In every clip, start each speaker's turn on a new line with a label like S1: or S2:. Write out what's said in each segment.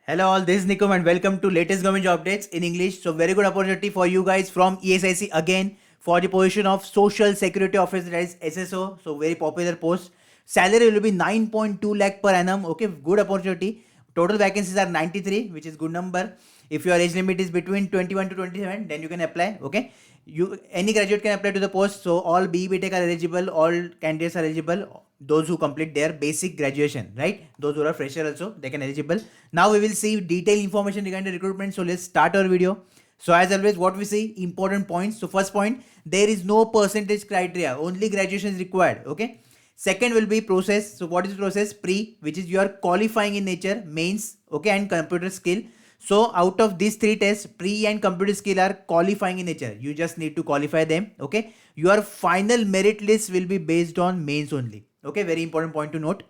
S1: Hello all, this is Nikum and welcome to latest government job updates in English. So very good opportunity for you guys from ESIC again for the position of Social Security Officer, that is SSO. So very popular post. Salary will be 9.2 lakh per annum. Okay, good opportunity. Total vacancies are 93, which is good number. If your age limit is between 21 to 27, then you can apply. Okay, you any graduate can apply to the post. So all BE Tech are eligible. All candidates are eligible. Those who complete their basic graduation, right? Those who are fresher also, they can eligible. Now we will see detailed information regarding the recruitment. So let's start our video. So as always, what we see, important points. So first point, there is no percentage criteria, only graduation is required. Okay. Second will be process. So what is process? Pre, which is you are qualifying in nature, mains, okay, and computer skill. So out of these three tests, pre and computer skill are qualifying in nature. You just need to qualify them. Okay. Your final merit list will be based on mains only. Okay, very important point to note.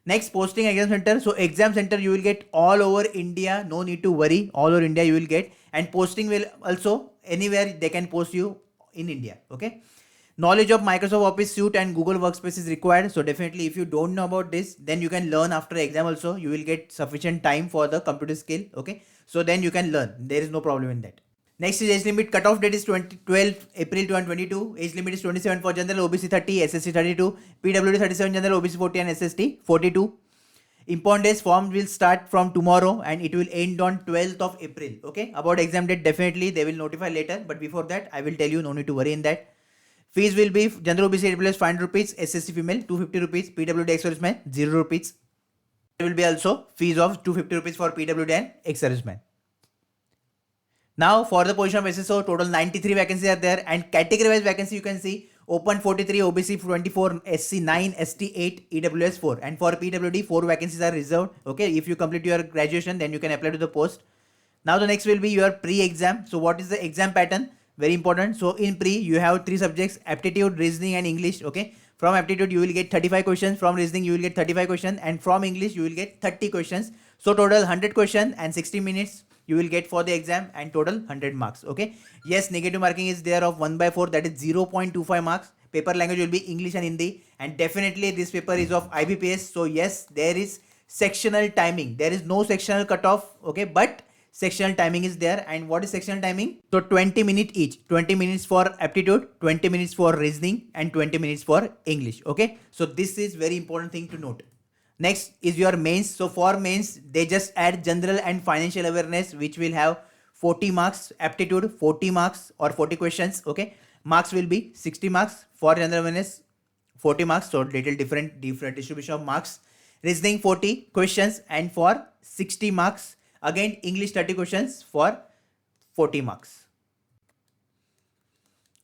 S1: Next, posting exam center. So exam center you will get all over India. No need to worry. All over India you will get. And posting will also anywhere they can post you in India. Okay. Knowledge of Microsoft Office Suite and Google Workspace is required. So definitely if you don't know about this, then you can learn after exam also. You will get sufficient time for the computer skill. Okay. So then you can learn. There is no problem in that. Next is age limit. Cutoff date is 12 April 2022. Age limit is 27 for general, OBC 30, SSC 32, PWD 37 general, OBC 40 and SST 42. Important days, form will start from tomorrow and it will end on 12th of April. Okay. About exam date, definitely they will notify later. But before that, I will tell you, no need to worry in that. Fees will be general OBC 8 plus 500 rupees, SSC female 250 rupees, PWD ex-serviceman 0 rupees. There will be also fees of 250 rupees for PWD and ex-serviceman. Now for the position of SSO, total 93 vacancies are there, and category wise vacancy you can see open 43, OBC 24, SC 9, ST 8, EWS 4, and for PWD 4 vacancies are reserved. Okay, if you complete your graduation, then you can apply to the post. Now the next will be your pre-exam. So what is the exam pattern? Very important. So in pre you have 3 subjects: aptitude, reasoning and English. Okay, from aptitude you will get 35 questions, from reasoning you will get 35 questions, and from English you will get 30 questions. So total 100 questions and 60 minutes you will get for the exam, and total 100 marks. Okay, yes, negative marking is there of 1/4, that is 0.25 marks. Paper language will be English and Hindi, and definitely this paper is of IBPS. So yes, there is sectional timing. There is no sectional cutoff. Okay, but sectional timing is there. And what is sectional timing? So 20 minutes each, 20 minutes for aptitude, 20 minutes for reasoning, and 20 minutes for English. Okay, so this is very important thing to note. Next is your mains. So for mains, they just add general and financial awareness, which will have 40 marks, aptitude 40 marks or 40 questions. Okay, marks will be 60 marks for general awareness, 40 marks. So little different distribution of marks. Reasoning 40 questions, and for 60 marks. Again, English 30 questions for 40 marks.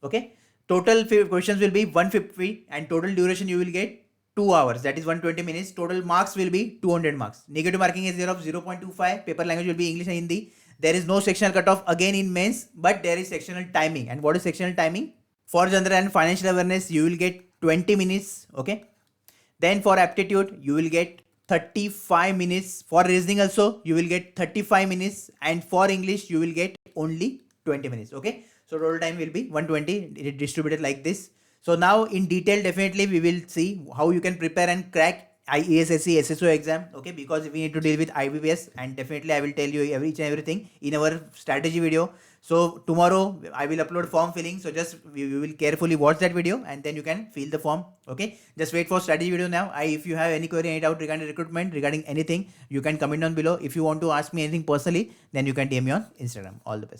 S1: Okay, total questions will be 150, and total duration you will get 2 hours, that is 120 minutes. Total marks will be 200 marks. Negative marking is there of 0.25. Paper language will be English and Hindi. There is no sectional cutoff again in mains, but there is sectional timing. And what is sectional timing? For general and financial awareness, you will get 20 minutes. Okay. Then for aptitude, you will get 35 minutes. For reasoning also, you will get 35 minutes. And for English, you will get only 20 minutes. Okay. So total time will be 120, distributed like this. So now in detail, definitely we will see how you can prepare and crack ESSC SSO exam. Okay, because we need to deal with IBPS, and definitely I will tell you each and everything in our strategy video. So tomorrow I will upload form filling. So just we will carefully watch that video, and then you can fill the form. Okay, just wait for strategy video now. If you have any query, any doubt regarding recruitment, regarding anything, you can comment down below. If you want to ask me anything personally, then you can DM me on Instagram. All the best.